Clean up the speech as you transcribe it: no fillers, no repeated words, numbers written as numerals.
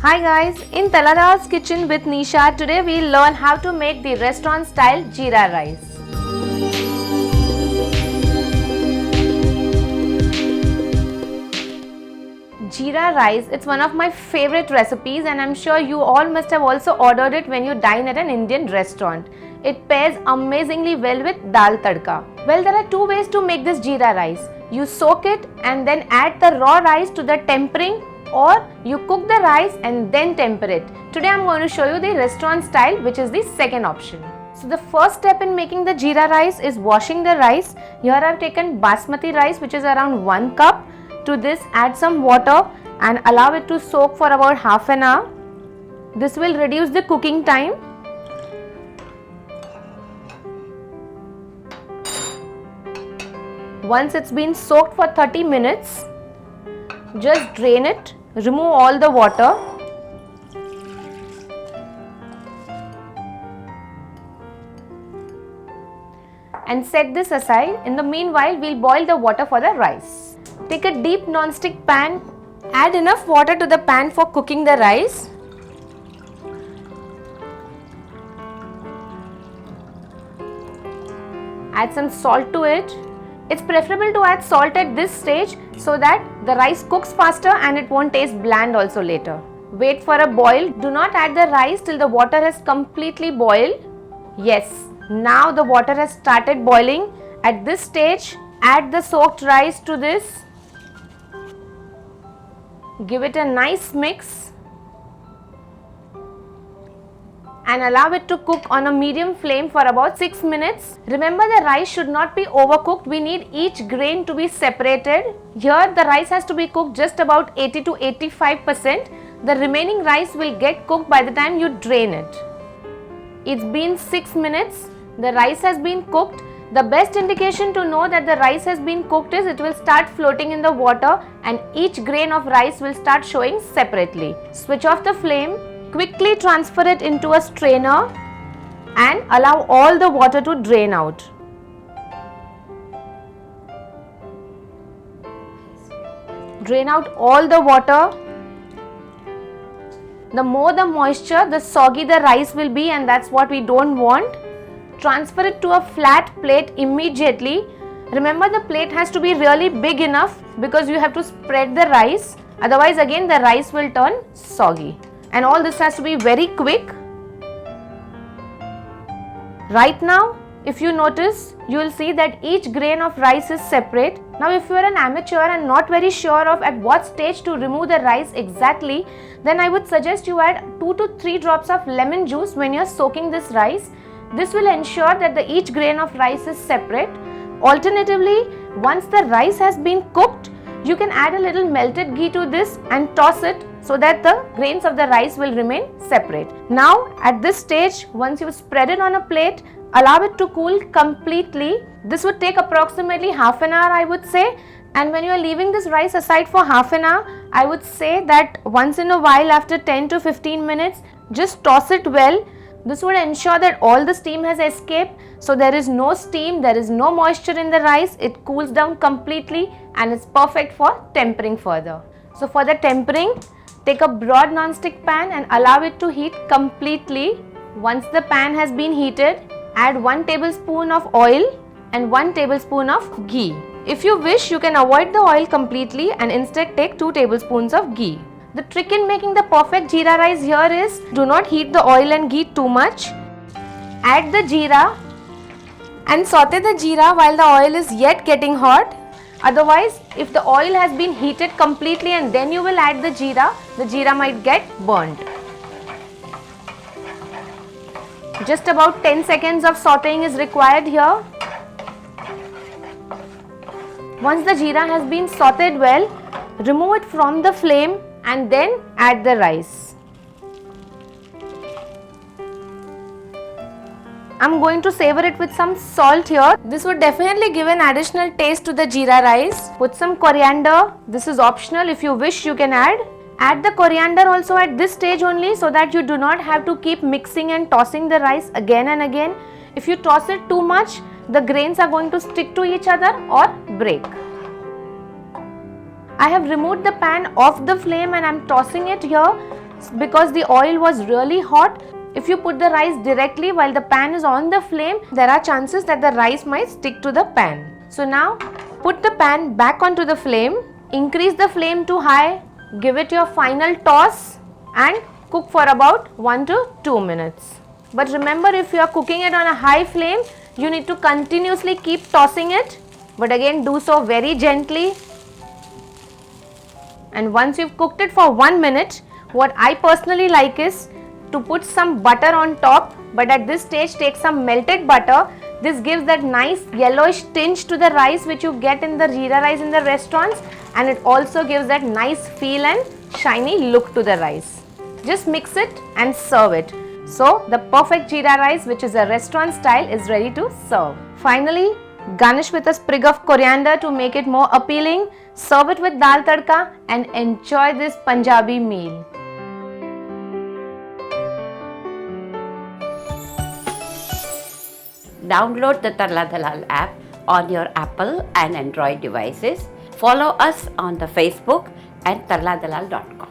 Hi guys, in Tarla Dalal's kitchen with Nisha, today we'll learn how to make the restaurant style jeera rice. Jeera rice, it's one of my favorite recipes and I'm sure you all must have also ordered it when you dine at an Indian restaurant. It pairs amazingly well with Dal Tadka. Well, there are two ways to make this jeera rice. You soak it and then add the raw rice to the tempering, or you cook the rice and then temper it. Today I'm going to show you the restaurant style, which is the second option. So the first step in making the jeera rice is washing the rice. Here I've taken basmati rice, which is around 1 cup. To this add some water and allow it to soak for about half an hour. This will reduce the cooking time. Once it's been soaked for 30 minutes, just drain it, remove all the water. And set this aside. In the meanwhile, we'll boil the water for the rice. Take a deep non-stick pan, add enough water to the pan for cooking the rice. Add some salt to it. It's preferable to add salt at this stage so that the rice cooks faster and it won't taste bland also later. Wait for a boil. Do not add the rice till the water has completely boiled. Yes, now the water has started boiling. At this stage, add the soaked rice to this. Give it a nice mix and allow it to cook on a medium flame for about 6 minutes. Remember, the rice should not be overcooked. We need each grain to be separated. Here the rice has to be cooked just about 80 to 85%. The remaining rice will get cooked by the time you drain it. It's been 6 minutes. The rice has been cooked. The best indication to know that the rice has been cooked is it will start floating in the water and each grain of rice will start showing separately. Switch off the flame. Quickly transfer it into a strainer and allow all the water to drain out. Drain out all the water. The more the moisture, the soggy the rice will be, and that's what we don't want. Transfer it to a flat plate immediately. Remember, the plate has to be really big enough because you have to spread the rice. Otherwise, again, the rice will turn soggy. And all this has to be very quick. Right now, if you notice, you will see that each grain of rice is separate. Now, if you are an amateur and not very sure of at what stage to remove the rice exactly, then I would suggest you add 2 to 3 drops of lemon juice when you are soaking this rice. This will ensure that each grain of rice is separate. Alternatively, once the rice has been cooked, you can add a little melted ghee to this and toss it so that the grains of the rice will remain separate. Now, at this stage, once you spread it on a plate, allow it to cool completely. This would take approximately half an hour, I would say. And when you are leaving this rice aside for half an hour, I would say that once in a while, after 10 to 15 minutes, just toss it well. This would ensure that all the steam has escaped, so there is no steam, there is no moisture in the rice. It cools down completely and it's perfect for tempering further. So for the tempering, take a broad non-stick pan and allow it to heat completely. Once the pan has been heated, add 1 tablespoon of oil and 1 tablespoon of ghee. If you wish, you can avoid the oil completely and instead take 2 tablespoons of ghee. The trick in making the perfect jeera rice here is do not heat the oil and ghee too much. Add the jeera and saute the jeera while the oil is yet getting hot. Otherwise, if the oil has been heated completely and then you will add the jeera might get burnt. Just about 10 seconds of sauteing is required here. Once the jeera has been sauteed well, remove it from the flame and then add the rice. I'm going to savor it with some salt here. This would definitely give an additional taste to the jeera rice. Put some coriander. This is optional. If you wish, you can add. Add the coriander also at this stage only so that you do not have to keep mixing and tossing the rice again and again. If you toss it too much, the grains are going to stick to each other or break. I have removed the pan off the flame and I am tossing it here because the oil was really hot. If you put the rice directly while the pan is on the flame, there are chances that the rice might stick to the pan. So now put the pan back onto the flame, increase the flame to high, give it your final toss and cook for about 1 to 2 minutes. But remember, if you are cooking it on a high flame, you need to continuously keep tossing it, but again do so very gently. And once you've cooked it for 1 minute, what I personally like is to put some butter on top, but at this stage take some melted butter. This gives that nice yellowish tinge to the rice which you get in the jeera rice in the restaurants, and it also gives that nice feel and shiny look to the rice. Just mix it and serve it. So the perfect jeera rice, which is a restaurant style, is ready to serve. Finally, garnish with a sprig of coriander to make it more appealing. Serve it with dal tadka and enjoy this Punjabi meal. Download the Tarla Dalal app on your Apple and Android devices. Follow us on the Facebook and tarladalal.com.